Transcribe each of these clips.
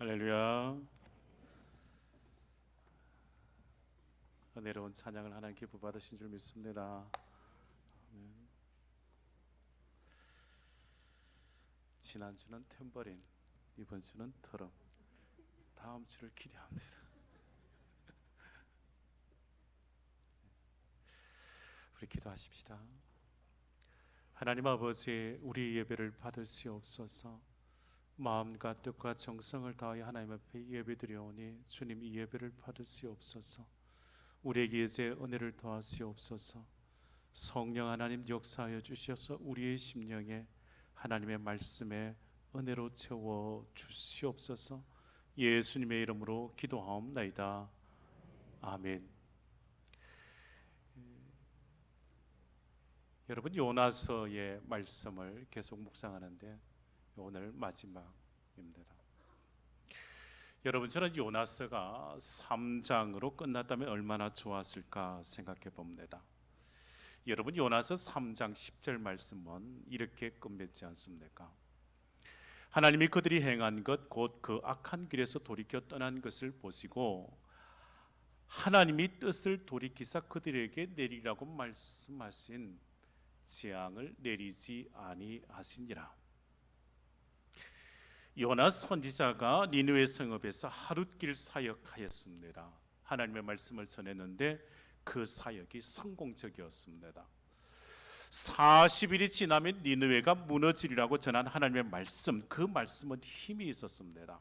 할렐루야. 은혜로운 찬양을 하나님께 부받으신 줄 믿습니다. 아멘. 지난주는 탬버린, 이번 주는 트럼, 다음 주를 기대합니다. 우리 기도하십시다. 하나님 아버지, 우리 예배를 받으시옵소서. 마음과 뜻과 정성을 다하여 하나님 앞에 예배드려오니 주님 이 예배를 받으시옵소서. 우리에게 이제 은혜를 더하시옵소서. 성령 하나님 역사하여 주셔서 우리의 심령에 하나님의 말씀에 은혜로 채워 주시옵소서. 예수님의 이름으로 기도하옵나이다. 아멘. 여러분, 요나서의 말씀을 계속 묵상하는데 오늘 마지막입니다. 여러분, 저는 요나서가 3장으로 끝났다면 얼마나 좋았을까 생각해 봅니다. 여러분, 요나서 3장 10절 말씀은 이렇게 끝맺지 않습니까? 하나님이 그들이 행한 것 곧 그 악한 길에서 돌이켜 떠난 것을 보시고 하나님이 뜻을 돌이키사 그들에게 내리라고 말씀하신 재앙을 내리지 아니하시니라. 요나 선지자가 니느웨 성읍에서 하룻길 사역하였습니다. 하나님의 말씀을 전했는데 그 사역이 성공적이었습니다. 40일이 지나면 니느웨가 무너지리라고 전한 하나님의 말씀, 그 말씀은 힘이 있었습니다.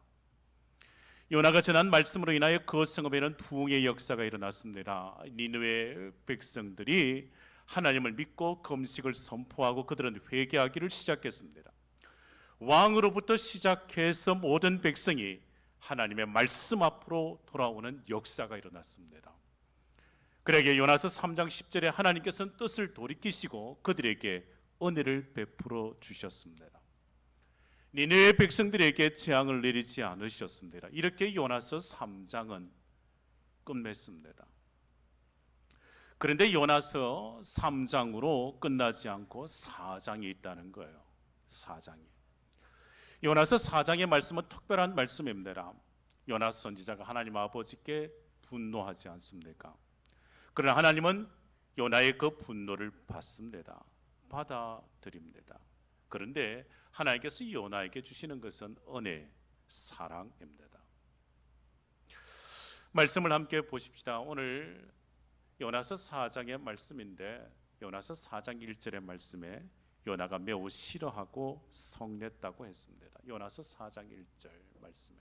요나가 전한 말씀으로 인하여 그 성읍에는 부흥의 역사가 일어났습니다. 니느웨 백성들이 하나님을 믿고 금식을 선포하고 그들은 회개하기를 시작했습니다. 왕으로부터 시작해서 모든 백성이 하나님의 말씀 앞으로 돌아오는 역사가 일어났습니다. 그러기에 요나서 3장 10절에 하나님께서는 뜻을 돌이키시고 그들에게 은혜를 베풀어 주셨습니다. 니느웨 백성들에게 재앙을 내리지 않으셨습니다. 이렇게 요나서 3장은 끝맺습니다. 그런데 요나서 3장으로 끝나지 않고 4장이 있다는 거예요. 4장이. 요나서 4장의 말씀은 특별한 말씀입니다. 요나 선지자가 하나님 아버지께 분노하지 않습니까? 그러나 하나님은 요나의 그 분노를 받습니다. 받아들입니다. 그런데 하나님께서 요나에게 주시는 것은 은혜, 사랑입니다. 말씀을 함께 보십시다. 오늘 요나서 4장의 말씀인데 요나서 4장 1절의 말씀에 요나가 매우 싫어하고 성냈다고 했습니다. 요나서 4장 1절 말씀에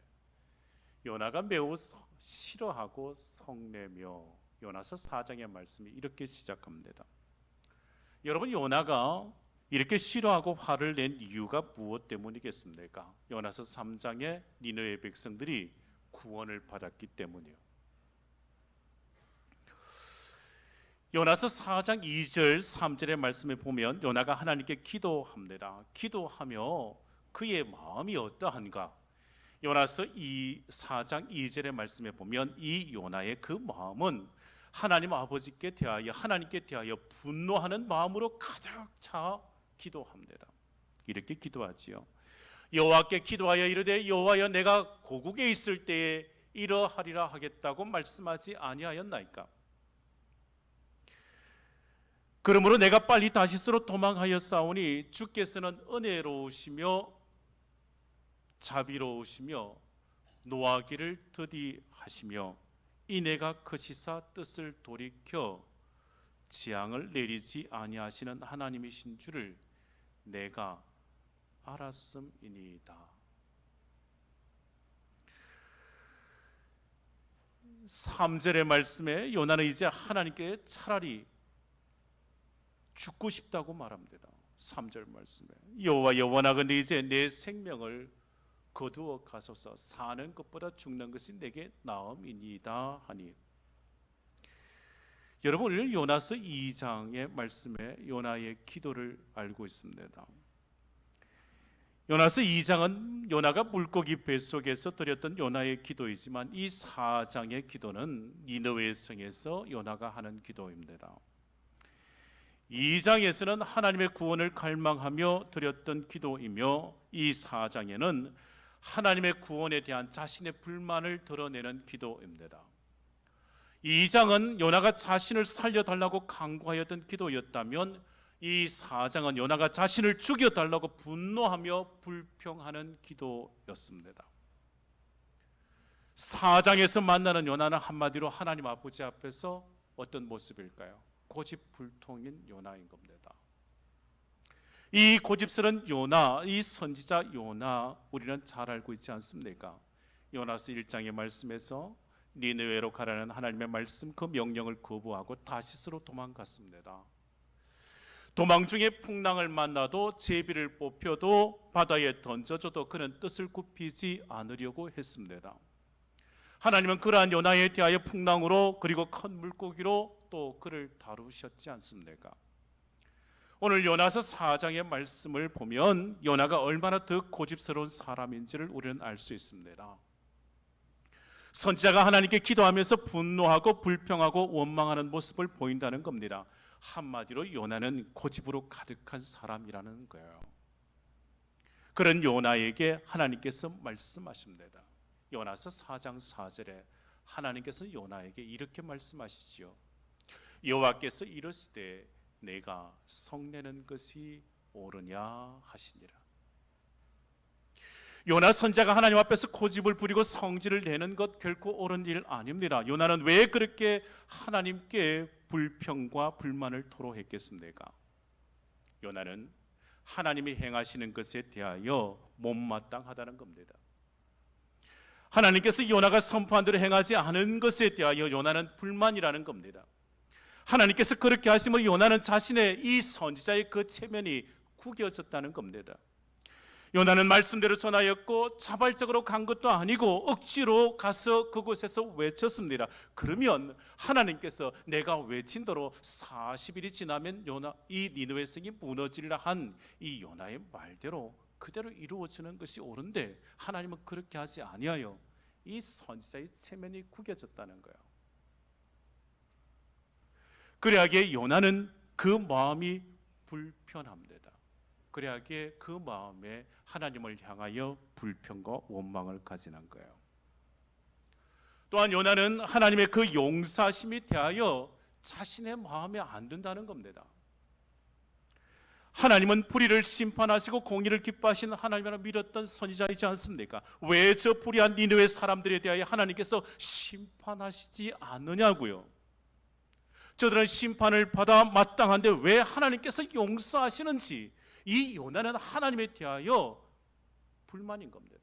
요나가 매우 싫어하고 성내며 요나서 4장의 말씀이 이렇게 시작합니다. 여러분, 요나가 이렇게 싫어하고 화를 낸 이유가 무엇 때문이겠습니까? 요나서 3장에 니느웨 백성들이 구원을 받았기 때문이요. 요나서 4장 2절 3절의 말씀에 보면 요나가 하나님께 기도합니다. 기도하며 그의 마음이 어떠한가? 요나서 4장 2절의 말씀에 보면 이 요나의 그 마음은 하나님 아버지께 대하여 하나님께 대하여 분노하는 마음으로 가득 차 기도합니다. 이렇게 기도하지요. 여호와께 기도하여 이르되 여호와여 내가 고국에 있을 때에 이러하리라 하겠다고 말씀하지 아니하였나이까? 그러므로 내가 빨리 다시스로 도망하여 싸우니 주께서는 은혜로우시며 자비로우시며 노하기를 더디하시며 이 내가 거시사 뜻을 돌이켜 재앙을 내리지 아니하시는 하나님이신 줄을 내가 알았음이니이다. 3절의 말씀에 요나는 이제 하나님께 차라리 죽고 싶다고 말합니다. 3절 말씀에 여호와여 원하건대 이제 내 생명을 거두어 가소서. 사는 것보다 죽는 것이 내게 나음이니이다 하니. 여러분, 오늘 요나서 2장의 말씀에 요나의 기도를 알고 있습니다. 요나서 2장은 요나가 물고기 뱃속에서 드렸던 요나의 기도이지만 이 4장의 기도는 니느웨 성에서 요나가 하는 기도입니다. 2장에서는 하나님의 구원을 갈망하며 드렸던 기도이며 이 4장에는 하나님의 구원에 대한 자신의 불만을 드러내는 기도입니다. 이 2장은 요나가 자신을 살려달라고 간구하였던 기도였다면 이 4장은 요나가 자신을 죽여달라고 분노하며 불평하는 기도였습니다. 4장에서 만나는 요나는 한마디로 하나님 아버지 앞에서 어떤 모습일까요? 고집불통인 요나인 겁니다. 이 고집스러운 요나, 이 선지자 요나 우리는 잘 알고 있지 않습니까? 요나서 1장의 말씀에서 니느웨로 가라는 하나님의 말씀, 그 명령을 거부하고 다시스로 도망갔습니다. 도망 중에 풍랑을 만나도 제비를 뽑혀도 바다에 던져줘도 그는 뜻을 굽히지 않으려고 했습니다. 하나님은 그러한 요나에 대하여 풍랑으로 그리고 큰 물고기로 또 그를 다루셨지 않습니까? 오늘 요나서 4장의 말씀을 보면 요나가 얼마나 더 고집스러운 사람인지를 우리는 알 수 있습니다. 선지자가 하나님께 기도하면서 분노하고 불평하고 원망하는 모습을 보인다는 겁니다. 한마디로 요나는 고집으로 가득한 사람이라는 거예요. 그런 요나에게 하나님께서 말씀하십니다. 요나서 4장 4절에 하나님께서 요나에게 이렇게 말씀하시죠. 여호와께서 이르시되 내가 성내는 것이 옳으냐 하시니라. 요나 선지자가 하나님 앞에서 고집을 부리고 성질을 내는 것 결코 옳은 일 아닙니다. 요나는 왜 그렇게 하나님께 불평과 불만을 토로했겠습니까? 요나는 하나님이 행하시는 것에 대하여 못마땅하다는 겁니다. 하나님께서 요나가 선포한 대로 행하지 않은 것에 대하여 요나는 불만이라는 겁니다. 하나님께서 그렇게 하심으로 요나는 자신의 이 선지자의 그 체면이 구겨졌다는 겁니다. 요나는 말씀대로 전하였고 자발적으로 간 것도 아니고 억지로 가서 그곳에서 외쳤습니다. 그러면 하나님께서 내가 외친 대로 40일이 지나면 요나 이 니느웨 성이 무너지리라 한 이 요나의 말대로 그대로 이루어지는 것이 옳은데 하나님은 그렇게 하지 아니하여 이 선지자의 체면이 구겨졌다는 거예요. 그래야기에 요나는 그 마음이 불편합니다. 그래야기에 그 마음에 하나님을 향하여 불평과 원망을 가지는 거예요. 또한 요나는 하나님의 그 용사심에 대하여 자신의 마음에 안 든다는 겁니다. 하나님은 불의를 심판하시고 공의를 기뻐하시는 하나님을 믿었던 선지자이지 않습니까? 왜 저 불의한 니느웨 사람들에 대하여 하나님께서 심판하시지 않느냐고요? 저들은 심판을 받아 마땅한데 왜 하나님께서 용서하시는지 이 요나는 하나님에 대하여 불만인 겁니다.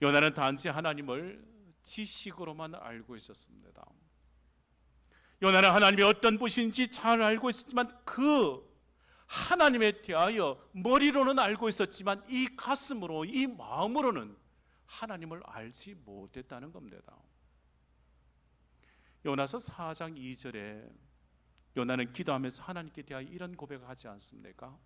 요나는 단지 하나님을 지식으로만 알고 있었습니다. 요나는 하나님이 어떤 분인지 잘 알고 있었지만 그 하나님에 대하여 머리로는 알고 있었지만 이 가슴으로 이 마음으로는 하나님을 알지 못했다는 겁니다. 요나서 4장 2절에 요나는 기도하면서 하나님께 대하여 이런 고백을 하지 않습니까?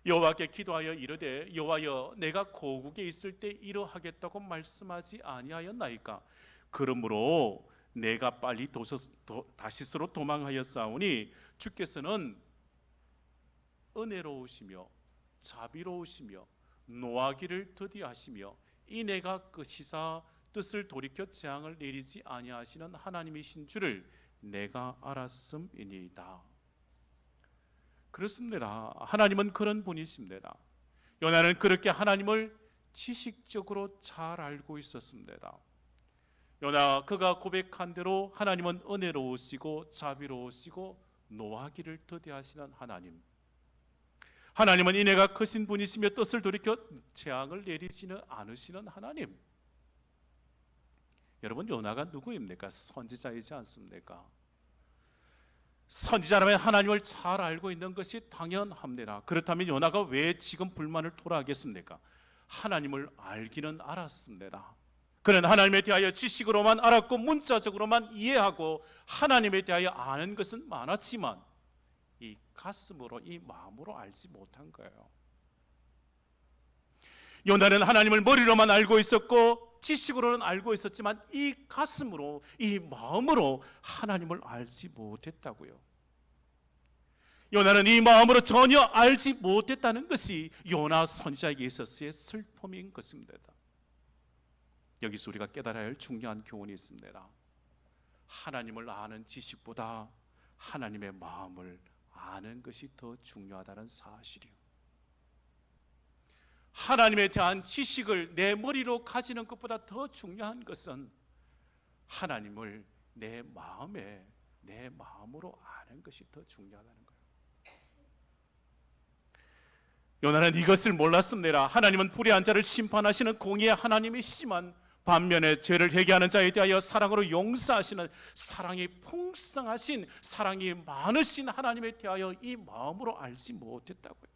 여호와께 기도하여 이르되 여호와여 내가 고국에 있을 때 이러하겠다고 말씀하지 아니하였나이까? 그러므로 내가 빨리 다시스로 도망하였사오니 주께서는 은혜로우시며 자비로우시며 노하기를 더디하시며 이 내가 끄시사 뜻을 돌이켜 재앙을 내리지 아니하시는 하나님이신 줄을 내가 알았음이니이다. 그렇습니다. 하나님은 그런 분이십니다. 요나는 그렇게 하나님을 지식적으로 잘 알고 있었습니다. 요나 그가 고백한 대로 하나님은 은혜로우시고 자비로우시고 노하기를 더디하시는 하나님. 하나님은 이내가 크신 분이시며 뜻을 돌이켜 재앙을 내리지는 않으시는 하나님. 여러분 요나가 누구입니까? 선지자이지 않습니까? 선지자라면 하나님을 잘 알고 있는 것이 당연합니다. 그렇다면 요나가 왜 지금 불만을 토로하겠습니까? 하나님을 알기는 알았습니다. 그는 하나님에 대하여 지식으로만 알았고 문자적으로만 이해하고 하나님에 대하여 아는 것은 많았지만 이 가슴으로 이 마음으로 알지 못한 거예요. 요나는 하나님을 머리로만 알고 있었고 지식으로는 알고 있었지만 이 가슴으로 이 마음으로 하나님을 알지 못했다고요. 요나는 이 마음으로 전혀 알지 못했다는 것이 요나 선지자에게 있어서의 슬픔인 것입니다. 여기서 우리가 깨달아야 할 중요한 교훈이 있습니다. 하나님을 아는 지식보다 하나님의 마음을 아는 것이 더 중요하다는 사실이요. 하나님에 대한 지식을 내 머리로 가지는 것보다 더 중요한 것은 하나님을 내 마음으로 아는 것이 더 중요하다는 거예요. 요나는 이것을 몰랐습니다. 하나님은 불의한 자를 심판하시는 공의의 하나님이시지만 반면에 죄를 회개하는 자에 대하여 사랑으로 용서하시는 사랑이 풍성하신, 사랑이 많으신 하나님에 대하여 이 마음으로 알지 못했다고요.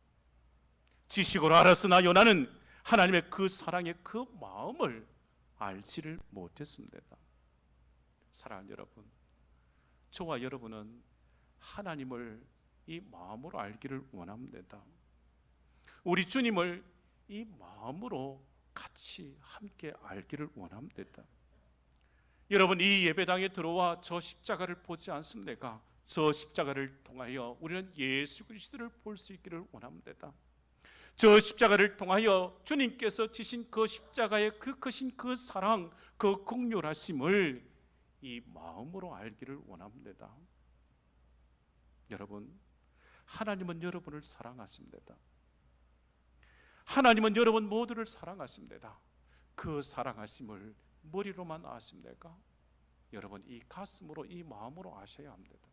지식으로 알았으나 요나는 하나님의 그 사랑의 그 마음을 알지를 못했습니다. 사랑하는 여러분, 저와 여러분은 하나님을 이 마음으로 알기를 원합니다. 우리 주님을 이 마음으로 같이 함께 알기를 원합니다. 여러분, 이 예배당에 들어와 저 십자가를 보지 않습니까? 저 십자가를 통하여 우리는 예수 그리스도를 볼 수 있기를 원합니다. 저 십자가를 통하여 주님께서 지신 그 십자가의 그 크신 그 사랑, 그 긍휼하심을 이 마음으로 알기를 원합니다. 여러분, 하나님은 여러분을 사랑하십니다. 하나님은 여러분 모두를 사랑하십니다. 그 사랑하심을 머리로만 아십니까? 여러분, 이 가슴으로, 이 마음으로 아셔야 합니다.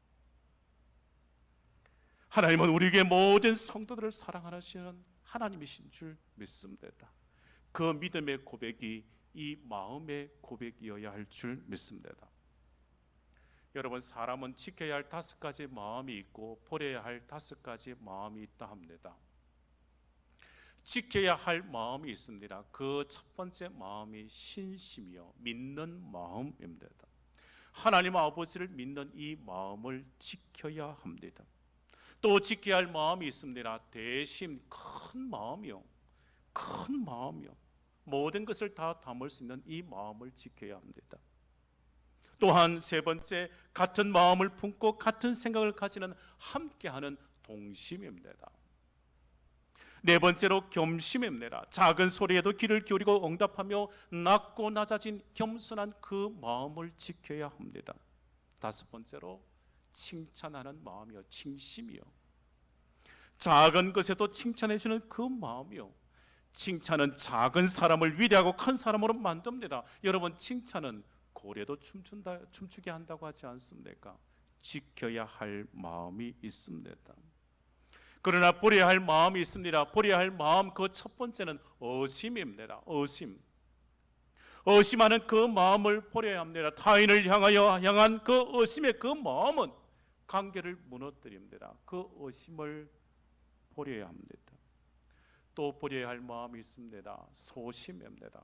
하나님은 우리에게 모든 성도들을 사랑하시는 하나님이신 줄 믿습니다. 그 믿음의 고백이 이 마음의 고백이어야 할 줄 믿습니다. 여러분, 사람은 지켜야 할 5가지 마음이 있고 버려야 할 5가지 마음이 있다 합니다. 지켜야 할 마음이 있습니다. 그 첫 번째 마음이 신심이요, 믿는 마음입니다. 하나님 아버지를 믿는 이 마음을 지켜야 합니다. 또 지켜야 할 마음이 있습니다. 대심, 큰 마음이요, 큰 마음이요, 모든 것을 다 담을 수 있는 이 마음을 지켜야 합니다. 또한 세 번째, 같은 마음을 품고 같은 생각을 가지는 함께하는 동심입니다. 네 번째로 겸심입니다. 작은 소리에도 귀를 기울이고 응답하며 낮고 낮아진 겸손한 그 마음을 지켜야 합니다. 다섯 번째로 칭찬하는 마음이요, 칭심이요. 작은 것에도 칭찬해 주는 그 마음이요. 칭찬은 작은 사람을 위대하고 큰 사람으로 만듭니다. 여러분, 칭찬은 고래도 춤추게 한다고 하지 않습니까? 지켜야 할 마음이 있습니다. 그러나 버려야 할 마음이 있습니다. 버려야 할 마음, 그 첫 번째는 의심입니다. 의심하는 그 마음을 버려야 합니다. 타인을 향한 그 의심의 그 마음은 관계를 무너뜨립니다. 그 의심을 버려야 합니다. 또 버려야 할 마음이 있습니다. 소심입니다.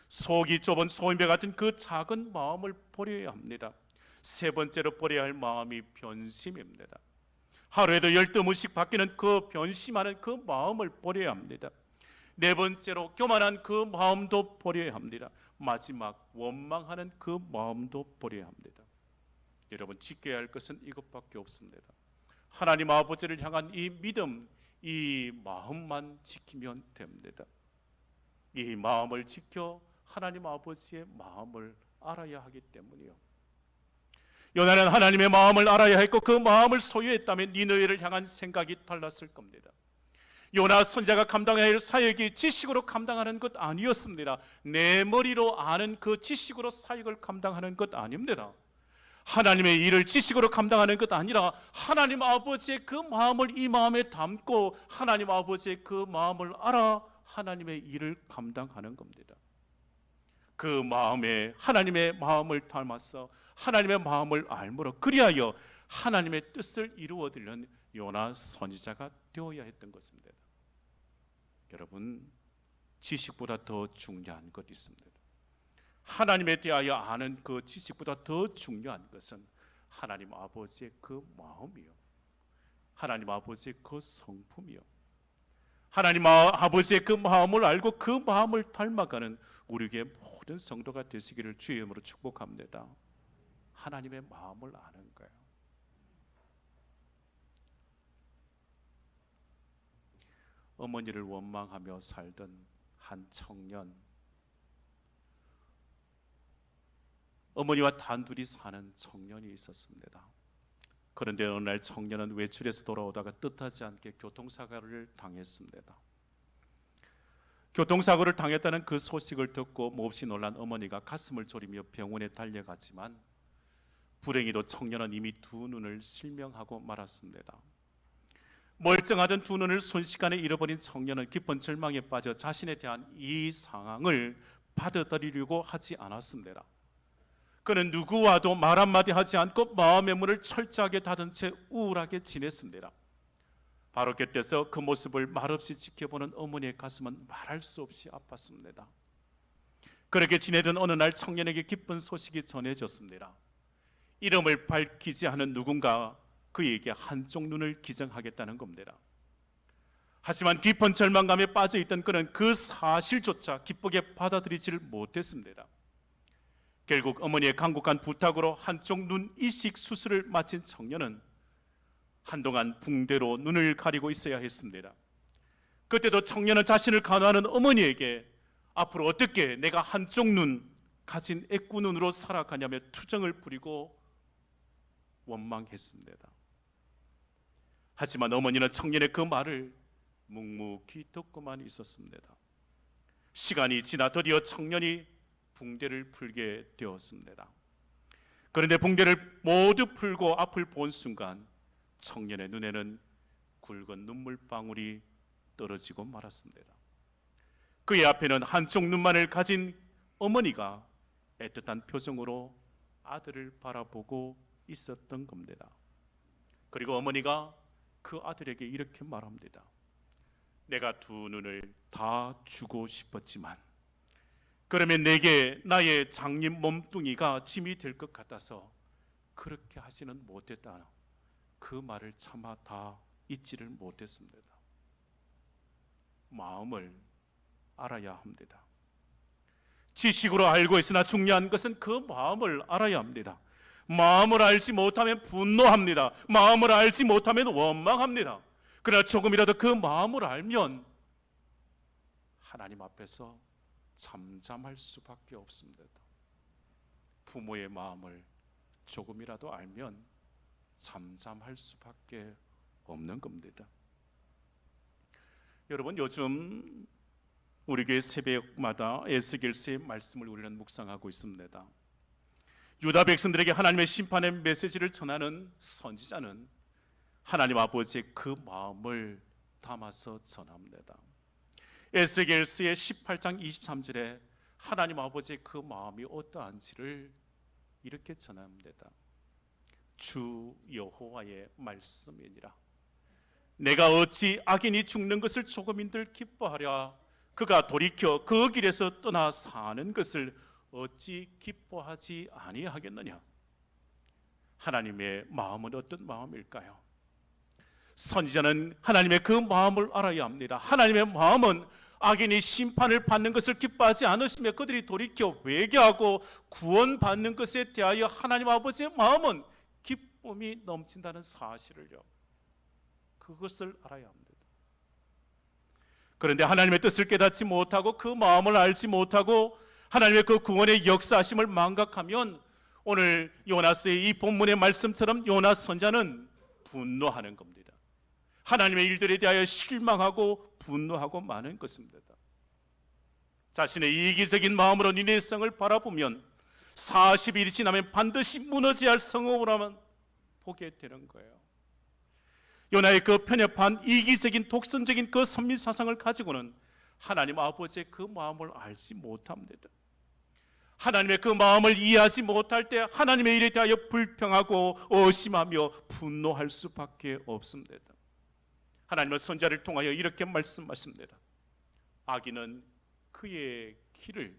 속이 좁은 소인배 같은 그 작은 마음을 버려야 합니다. 세 번째로 버려야 할 마음이 변심입니다. 하루에도 12번씩 바뀌는 그 변심하는 그 마음을 버려야 합니다. 네 번째로 교만한 그 마음도 버려야 합니다. 마지막, 원망하는 그 마음도 버려야 합니다. 여러분, 지켜야 할 것은 이것밖에 없습니다. 하나님 아버지를 향한 이 믿음, 이 마음만 지키면 됩니다. 이 마음을 지켜 하나님 아버지의 마음을 알아야 하기 때문이요. 요나는 하나님의 마음을 알아야 했고 그 마음을 소유했다면 니느웨를 향한 생각이 달랐을 겁니다. 요나 선지자가 감당해야 할 사역이 지식으로 감당하는 것 아니었습니다. 내 머리로 아는 그 지식으로 사역을 감당하는 것 아닙니다. 하나님의 일을 지식으로 감당하는 것 아니라 하나님 아버지의 그 마음을 이 마음에 담고 하나님 아버지의 그 마음을 알아 하나님의 일을 감당하는 겁니다. 그 마음에 하나님의 마음을 닮아서 하나님의 마음을 알므로 그리하여 하나님의 뜻을 이루어드리는 요나 선지자가 되어야 했던 것입니다. 여러분, 지식보다 더 중요한 것이 있습니다. 하나님에 대하여 아는 그 지식보다 더 중요한 것은 하나님 아버지의 그 마음이요, 하나님 아버지의 그 성품이요, 하나님 아버지의 그 마음을 알고 그 마음을 닮아가는 우리에게 모든 성도가 되시기를 주의 이름으로 축복합니다. 하나님의 마음을 아는 거예요. 어머니를 원망하며 살던 한 청년, 어머니와 단둘이 사는 청년이 있었습니다. 그런데 어느 날 청년은 외출해서 돌아오다가 뜻하지 않게 교통사고를 당했습니다. 교통사고를 당했다는 그 소식을 듣고 몹시 놀란 어머니가 가슴을 졸이며 병원에 달려갔지만 불행히도 청년은 이미 두 눈을 실명하고 말았습니다. 멀쩡하던 두 눈을 순식간에 잃어버린 청년은 깊은 절망에 빠져 자신에 대한 이 상황을 받아들이려고 하지 않았습니다. 그는 누구와도 말 한마디 하지 않고 마음의 문을 철저하게 닫은 채 우울하게 지냈습니다. 바로 그때서 그 모습을 말없이 지켜보는 어머니의 가슴은 말할 수 없이 아팠습니다. 그렇게 지내던 어느 날 청년에게 기쁜 소식이 전해졌습니다. 이름을 밝히지 않은 누군가 그에게 한쪽 눈을 기증하겠다는 겁니다. 하지만 깊은 절망감에 빠져있던 그는 그 사실조차 기쁘게 받아들이지를 못했습니다. 결국 어머니의 간곡한 부탁으로 한쪽 눈 이식 수술을 마친 청년은 한동안 붕대로 눈을 가리고 있어야 했습니다. 그때도 청년은 자신을 간호하는 어머니에게 앞으로 어떻게 내가 한쪽 눈 가진 애꾸 눈으로 살아가냐며 투정을 부리고 원망했습니다. 하지만 어머니는 청년의 그 말을 묵묵히 듣고만 있었습니다. 시간이 지나 드디어 청년이 붕대를 풀게 되었습니다. 그런데 붕대를 모두 풀고 앞을 본 순간 청년의 눈에는 굵은 눈물방울이 떨어지고 말았습니다. 그의 앞에는 한쪽 눈만을 가진 어머니가 애틋한 표정으로 아들을 바라보고 있었던 겁니다. 그리고 어머니가 그 아들에게 이렇게 말합니다. 내가 두 눈을 다 주고 싶었지만 그러면 내게 나의 장님 몸뚱이가 짐이 될 것 같아서 그렇게 하지는 못했다. 그 말을 차마 다 잊지를 못했습니다. 마음을 알아야 합니다. 지식으로 알고 있으나 중요한 것은 그 마음을 알아야 합니다. 마음을 알지 못하면 분노합니다. 마음을 알지 못하면 원망합니다. 그러나 조금이라도 그 마음을 알면 하나님 앞에서 잠잠할 수밖에 없습니다. 부모의 마음을 조금이라도 알면 잠잠할 수밖에 없는 겁니다. 여러분, 요즘 우리 교회 새벽마다 에스겔서의 말씀을 우리는 묵상하고 있습니다. 유다 백성들에게 하나님의 심판의 메시지를 전하는 선지자는 하나님 아버지의 그 마음을 담아서 전합니다. 에스겔서의 18장 23절에 하나님 아버지의 그 마음이 어떠한지를 이렇게 전합니다. 주 여호와의 말씀이니라. 내가 어찌 악인이 죽는 것을 조금인들 기뻐하랴. 그가 돌이켜 그 길에서 떠나 사는 것을 어찌 기뻐하지 아니하겠느냐. 하나님의 마음은 어떤 마음일까요? 선지자는 하나님의 그 마음을 알아야 합니다. 하나님의 마음은 악인이 심판을 받는 것을 기뻐하지 않으시며 그들이 돌이켜 회개하고 구원받는 것에 대하여 하나님 아버지의 마음은 기쁨이 넘친다는 사실을요, 그것을 알아야 합니다. 그런데 하나님의 뜻을 깨닫지 못하고 그 마음을 알지 못하고 하나님의 그 구원의 역사하심을 망각하면 오늘 요나스의 이 본문의 말씀처럼 요나 선자는 분노하는 겁니다. 하나님의 일들에 대하여 실망하고 분노하고 마는 것입니다. 자신의 이기적인 마음으로 니네 성을 바라보면 40일이 지나면 반드시 무너져야 할 성읍으로만 보게 되는 거예요. 요나의 그 편협한 이기적인 독선적인 그 선민 사상을 가지고는 하나님 아버지의 그 마음을 알지 못합니다. 하나님의 그 마음을 이해하지 못할 때 하나님의 일에 대하여 불평하고 의심하며 분노할 수밖에 없습니다. 하나님은 선지자를 통하여 이렇게 말씀하십니다. 악인은 그의 길을,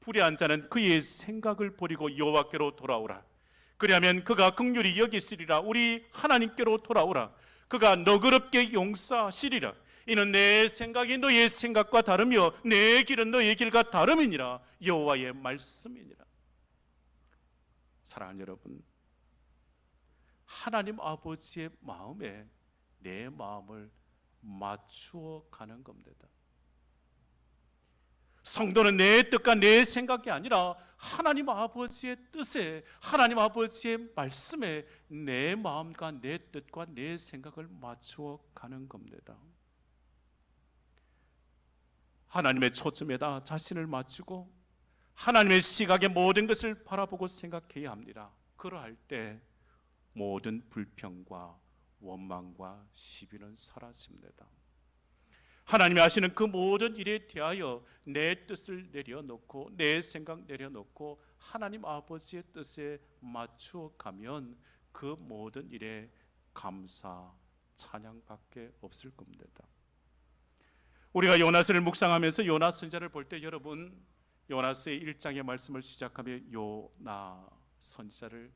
불의한 자는 그의 생각을 버리고 여호와께로 돌아오라. 그리하면 그가 긍휼히 여기시리라. 우리 하나님께로 돌아오라. 그가 너그럽게 용서하시리라. 이는 내 생각이 너의 생각과 다르며 내 길은 너의 길과 다름이니라. 여호와의 말씀이니라. 사랑하는 여러분, 하나님 아버지의 마음에 내 마음을 맞추어 가는 겁니다. 성도는 내 뜻과 내 생각이 아니라 하나님 아버지의 뜻에, 하나님 아버지의 말씀에 내 마음과 내 뜻과 내 생각을 맞추어 가는 겁니다. 하나님의 초점에다 자신을 맞추고 하나님의 시각에 모든 것을 바라보고 생각해야 합니다. 그러할 때 모든 불평과 원망과 시비는 사라집니다. 하나님이 하시는 그 모든 일에 대하여 내 뜻을 내려놓고 내 생각 내려놓고 하나님 아버지의 뜻에 맞추어 가면 그 모든 일에 감사, 찬양밖에 없을 겁니다. 우리가 요나서를 묵상하면서 요나 선지자를 볼 때 여러분, 요나서의 1장의 말씀을 시작하며 요나 선지자를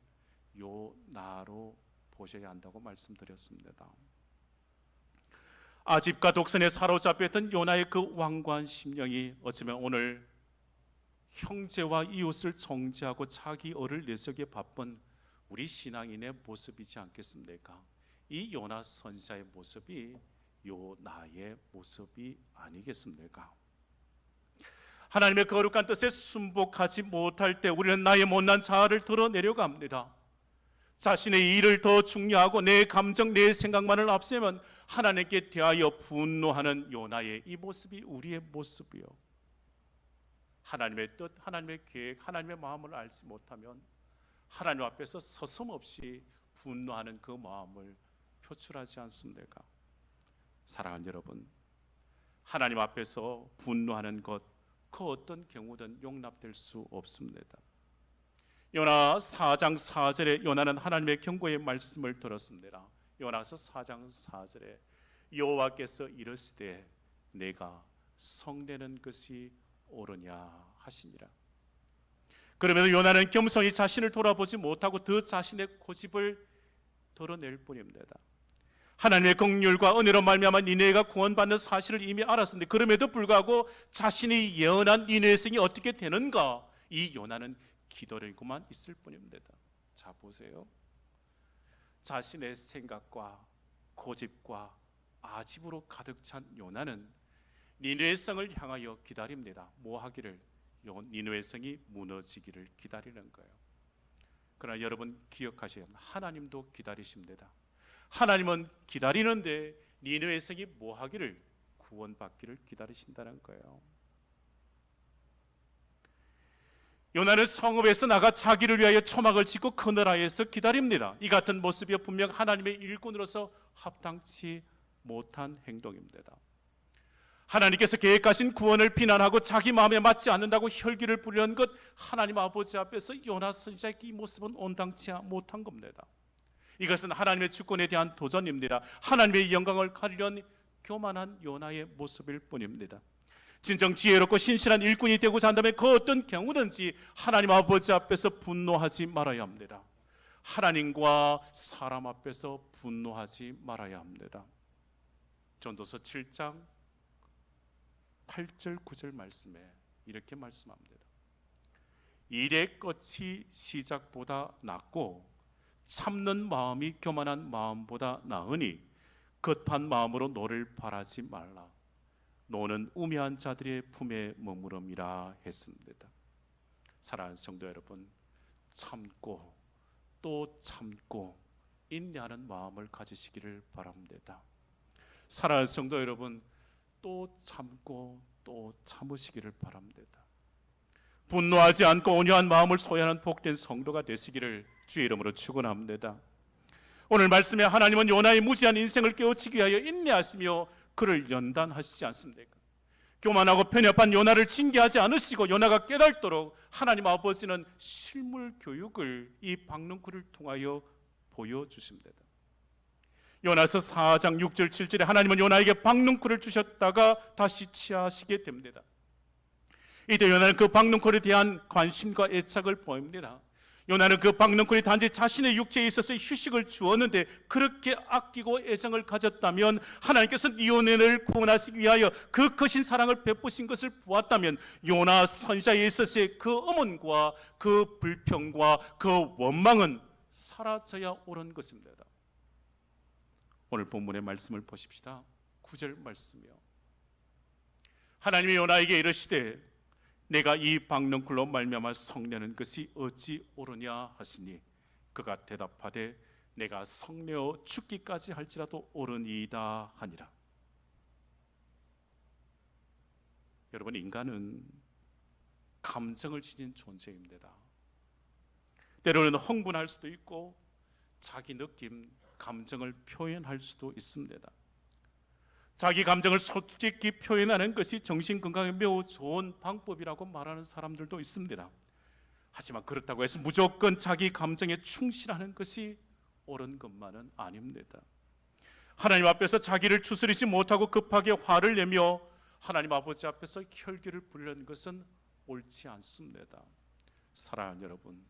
요나로 보셔야 한다고 말씀드렸습니다. 아집과 독선에 사로잡혔던 요나의 그 완고한 심령이 어쩌면 오늘 형제와 이웃을 정죄하고 자기 어를 내세우기에 바쁜 우리 신앙인의 모습이지 않겠습니까? 이 요나 선지자의 모습이 요나의 모습이 아니겠습니까? 하나님의 거룩한 뜻에 순복하지 못할 때 우리는 나의 못난 자아를 드러내려고 합니다. 자신의 일을 더 중요하고 내 감정, 내 생각만을 앞세우면 하나님께 대하여 분노하는 요나의 이 모습이 우리의 모습이요. 하나님의 뜻, 하나님의 계획, 하나님의 마음을 알지 못하면 하나님 앞에서 서슴없이 분노하는 그 마음을 표출하지 않습니까? 사랑하는 여러분, 하나님 앞에서 분노하는 것, 그 어떤 경우든 용납될 수 없습니다. 요나 4장 4절에 요나는 하나님의 경고의 말씀을 들었습니다. 요나서 4장 4절에 여호와께서 이르시되 내가 성내는 것이 옳으냐 하시니라. 그러면서 요나는 겸손히 자신을 돌아보지 못하고 더 자신의 고집을 드러낼 뿐입니다. 하나님의 긍휼과 은혜로 말미암아 니네가 구원받는 사실을 이미 알았는데 그럼에도 불구하고 자신이 예언한 니네의 성이 어떻게 되는가, 이 요나는 기다리고만 있을 뿐입니다. 자 보세요. 자신의 생각과 고집과 아집으로 가득 찬 요나는 니느웨 성을 향하여 기다립니다. 뭐 하기를? 니느웨 성이 무너지기를 기다리는 거예요. 그러나 여러분 기억하셔야 합니다. 하나님도 기다리십니다. 하나님은 기다리는데 니느웨 성이 뭐 하기를? 구원받기를 기다리신다는 거예요. 요나는 성읍에서 나가 자기를 위하여 초막을 짓고 그늘하에서 기다립니다. 이 같은 모습이 분명 하나님의 일꾼으로서 합당치 못한 행동입니다. 하나님께서 계획하신 구원을 비난하고 자기 마음에 맞지 않는다고 혈기를 부리는 것, 하나님 아버지 앞에서 요나 선지자의 이 모습은 온당치 못한 겁니다. 이것은 하나님의 주권에 대한 도전입니다. 하나님의 영광을 가리려는 교만한 요나의 모습일 뿐입니다. 진정 지혜롭고 신실한 일꾼이 되고자 한다면 그 어떤 경우든지 하나님 아버지 앞에서 분노하지 말아야 합니다. 하나님과 사람 앞에서 분노하지 말아야 합니다. 전도서 7장 8절 9절 말씀에 이렇게 말씀합니다. 일의 끝이 시작보다 낫고 참는 마음이 교만한 마음보다 나으니 급한 마음으로 노를 바라지 말라. 노는 우매한 자들의 품에 머무름이라 했습니다. 사랑하는 성도 여러분, 참고 또 참고 인내하는 마음을 가지시기를 바랍니다. 사랑하는 성도 여러분, 또 참고 또 참으시기를 바랍니다. 분노하지 않고 온유한 마음을 소유하는 복된 성도가 되시기를 주의 이름으로 축원합니다. 오늘 말씀에 하나님은 요나의 무지한 인생을 깨우치기 위하여 인내하시며 그를 연단하시지 않습니까? 교만하고 편협한 요나를 징계하지 않으시고 요나가 깨닫도록 하나님 아버지는 실물 교육을 이 박능쿨을 통하여 보여주십니다. 요나서 4장 6절 7절에 하나님은 요나에게 박능쿨을 주셨다가 다시 취하시게 됩니다. 이때 요나는 그 박능쿨에 대한 관심과 애착을 보입니다. 요나는 그 박능쿨이 단지 자신의 육체에 있어서 휴식을 주었는데 그렇게 아끼고 애정을 가졌다면, 하나님께서 요나를 구원하시기 위하여 그 크신 사랑을 베푸신 것을 보았다면 요나 선지자에 있어서의 그 엄원과 그 불평과 그 원망은 사라져야 옳은 것입니다. 오늘 본문의 말씀을 보십시다. 9절 말씀이요. 하나님이 요나에게 이르시되 내가 이 박넝쿨로 말미암아 성내는 것이 어찌 옳으냐 하시니 그가 대답하되 내가 성내어 죽기까지 할지라도 옳으니이다 하니라. 여러분, 인간은 감정을 지닌 존재입니다. 때로는 흥분할 수도 있고 자기 느낌, 감정을 표현할 수도 있습니다. 자기 감정을 솔직히 표현하는 것이 정신건강에 매우 좋은 방법이라고 말하는 사람들도 있습니다. 하지만 그렇다고 해서 무조건 자기 감정에 충실하는 것이 옳은 것만은 아닙니다. 하나님 앞에서 자기를 추스리지 못하고 급하게 화를 내며 하나님 아버지 앞에서 혈기를 부리는 것은 옳지 않습니다. 사랑하는 여러분,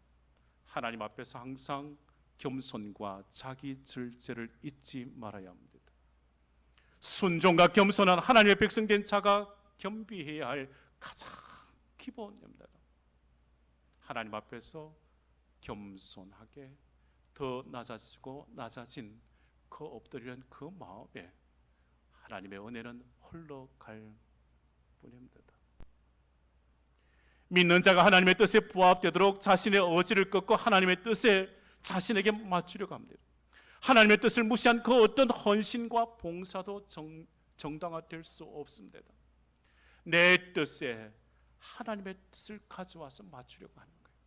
하나님 앞에서 항상 겸손과 자기 절제를 잊지 말아야 합니다. 순종과 겸손한 하나님의 백성된 자가 겸비해야 할 가장 기본입니다. 하나님 앞에서 겸손하게 더 낮아지고 낮아진 그 엎드리는 그 마음에 하나님의 은혜는 흘러갈 뿐입니다. 믿는 자가 하나님의 뜻에 부합되도록 자신의 의지를 꺾고 하나님의 뜻에 자신에게 맞추려고 합니다. 하나님의 뜻을 무시한 그 어떤 헌신과 봉사도 정당화될 수 없습니다. 내 뜻에 하나님의 뜻을 가져와서 맞추려고 하는 거예요.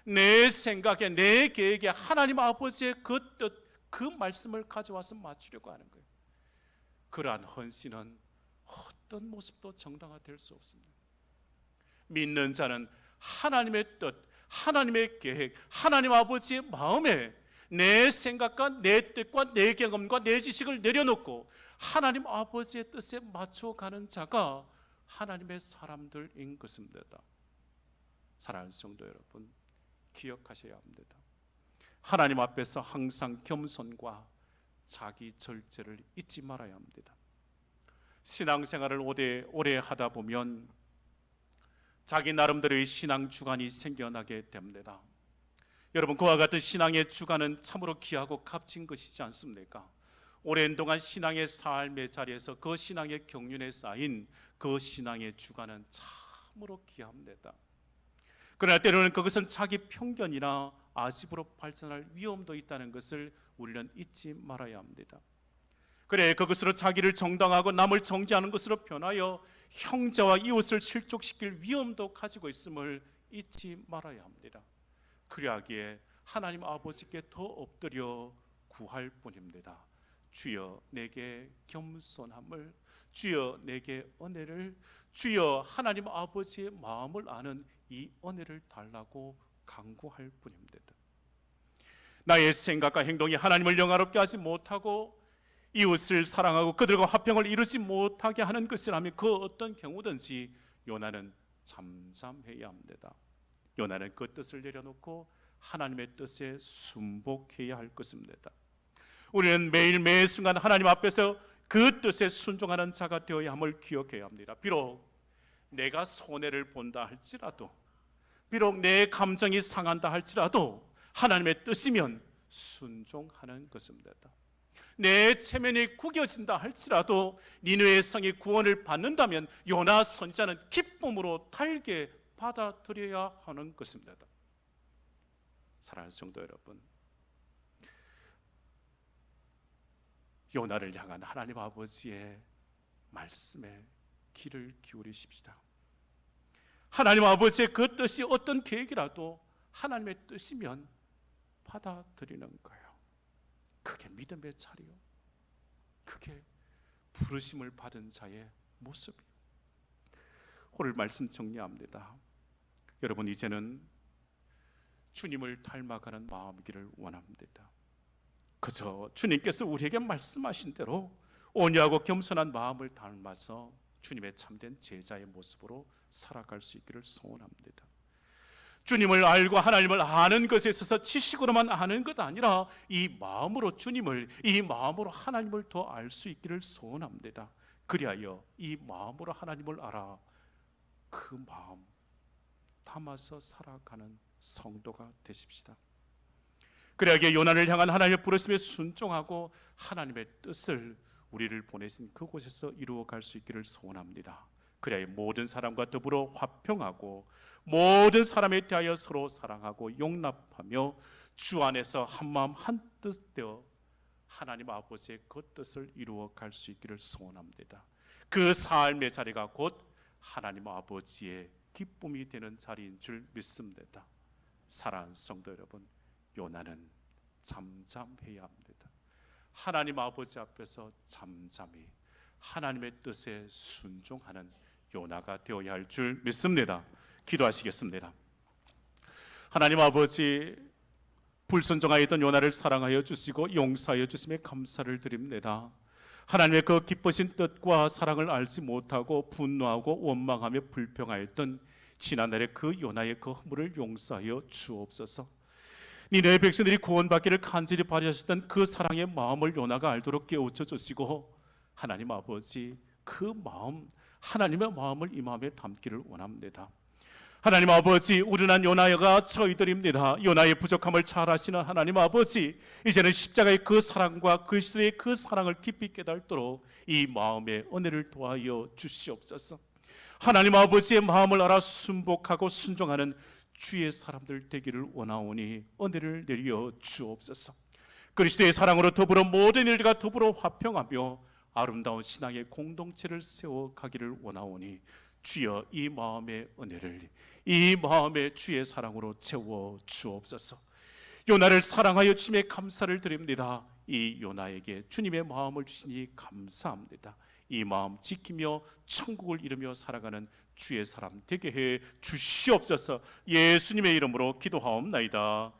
내 생각에, 내 계획에 하나님 아버지의 그 뜻, 그 말씀을 가져와서 맞추려고 하는 거예요. 그러한 헌신은 어떤 모습도 정당화될 수 없습니다. 믿는 자는 하나님의 뜻, 하나님의 계획, 하나님 아버지의 마음에 내 생각과 내 뜻과 내 경험과 내 지식을 내려놓고 하나님 아버지의 뜻에 맞춰가는 자가 하나님의 사람들인 것입니다. 사랑하는 성도 여러분, 기억하셔야 합니다. 하나님 앞에서 항상 겸손과 자기 절제를 잊지 말아야 합니다. 신앙생활을 오래 하다 보면 자기 나름대로의 신앙 주관이 생겨나게 됩니다. 여러분, 그와 같은 신앙의 주관은 참으로 귀하고 값진 것이지 않습니까? 오랜 동안 신앙의 삶의 자리에서 그 신앙의 경륜에 쌓인 그 신앙의 주관은 참으로 귀합니다. 그러나 때로는 그것은 자기 편견이나 아집으로 발전할 위험도 있다는 것을 우리는 잊지 말아야 합니다. 그래, 그것으로 자기를 정당하고 남을 정죄하는 것으로 변하여 형제와 이웃을 실족시킬 위험도 가지고 있음을 잊지 말아야 합니다. 그리하기에 하나님 아버지께 더 엎드려 구할 뿐입니다. 주여 내게 겸손함을, 주여 내게 은혜를, 주여 하나님 아버지의 마음을 아는 이 은혜를 달라고 간구할 뿐입니다. 나의 생각과 행동이 하나님을 영화롭게 하지 못하고 이웃을 사랑하고 그들과 화평을 이루지 못하게 하는 것이라면 그 어떤 경우든지 요나는 잠잠해야 합니다. 요나는 그 뜻을 내려놓고 하나님의 뜻에 순복해야 할 것입니다. 우리는 매일 매 순간 하나님 앞에서 그 뜻에 순종하는 자가 되어야 함을 기억해야 합니다. 비록 내가 손해를 본다 할지라도, 비록 내 감정이 상한다 할지라도 하나님의 뜻이면 순종하는 것입니다. 내 체면이 구겨진다 할지라도 니느웨의 성이 구원을 받는다면 요나 선지자는 기쁨으로 달게 받아들여야 하는 것입니다. 사랑하는 성도 여러분, 요나를 향한 하나님 아버지의 말씀에 귀를 기울이십시다. 하나님 아버지의 그 뜻이 어떤 계획이라도 하나님의 뜻이면 받아들이는 거예요. 그게 믿음의 자리요, 그게 부르심을 받은 자의 모습이요. 오늘 말씀 정리합니다. 여러분, 이제는 주님을 닮아가는 마음이기를 원합니다. 그저 주님께서 우리에게 말씀하신 대로 온유하고 겸손한 마음을 닮아서 주님의 참된 제자의 모습으로 살아갈 수 있기를 소원합니다. 주님을 알고 하나님을 아는 것에 있어서 지식으로만 아는 것 아니라 이 마음으로 주님을, 이 마음으로 하나님을 더 알 수 있기를 소원합니다. 그리하여 이 마음으로 하나님을 알아 그 마음 담아서 살아가는 성도가 되십시다. 그리하기에 요나를 향한 하나님의 부르심에 순종하고 하나님의 뜻을 우리를 보내신 그곳에서 이루어갈 수 있기를 소원합니다. 그래야 모든 사람과 더불어 화평하고 모든 사람에 대하여 서로 사랑하고 용납하며 주 안에서 한마음 한뜻 되어 하나님 아버지의 그 뜻을 이루어갈 수 있기를 소원합니다. 그 삶의 자리가 곧 하나님 아버지의 기쁨이 되는 자리인 줄 믿습니다. 사랑하는 성도 여러분, 요나는 잠잠해야 합니다. 하나님 아버지 앞에서 잠잠히 하나님의 뜻에 순종하는 요나가 되어야 할 줄 믿습니다. 기도하시겠습니다. 하나님 아버지, 불순종하였던 요나를 사랑하여 주시고 용서하여 주심에 감사를 드립니다. 하나님의 그 기쁘신 뜻과 사랑을 알지 못하고 분노하고 원망하며 불평하였던 지난날의 그 요나의 그 허물을 용서하여 주옵소서. 니네 백성들이 구원받기를 간절히 바라셨던 그 사랑의 마음을 요나가 알도록 깨우쳐 주시고 하나님 아버지, 그 마음, 하나님의 마음을 이 마음에 담기를 원합니다. 하나님 아버지, 우둔한 요나가 저희들입니다. 요나의 부족함을 잘 아시는 하나님 아버지, 이제는 십자가의 그 사랑과 그리스도의 그 사랑을 깊이 깨닫도록 이 마음의 은혜를 도하여 주시옵소서. 하나님 아버지의 마음을 알아 순복하고 순종하는 주의 사람들 되기를 원하오니 은혜를 내려 주옵소서. 그리스도의 사랑으로 더불어 모든 일들과 더불어 화평하며 아름다운 신앙의 공동체를 세워가기를 원하오니 주여, 이 마음의 은혜를, 이 마음의 주의 사랑으로 채워 주옵소서. 요나를 사랑하여 주님의 감사를 드립니다. 이 요나에게 주님의 마음을 주시니 감사합니다. 이 마음 지키며 천국을 이루며 살아가는 주의 사람 되게 해 주시옵소서. 예수님의 이름으로 기도하옵나이다.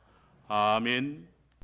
아멘.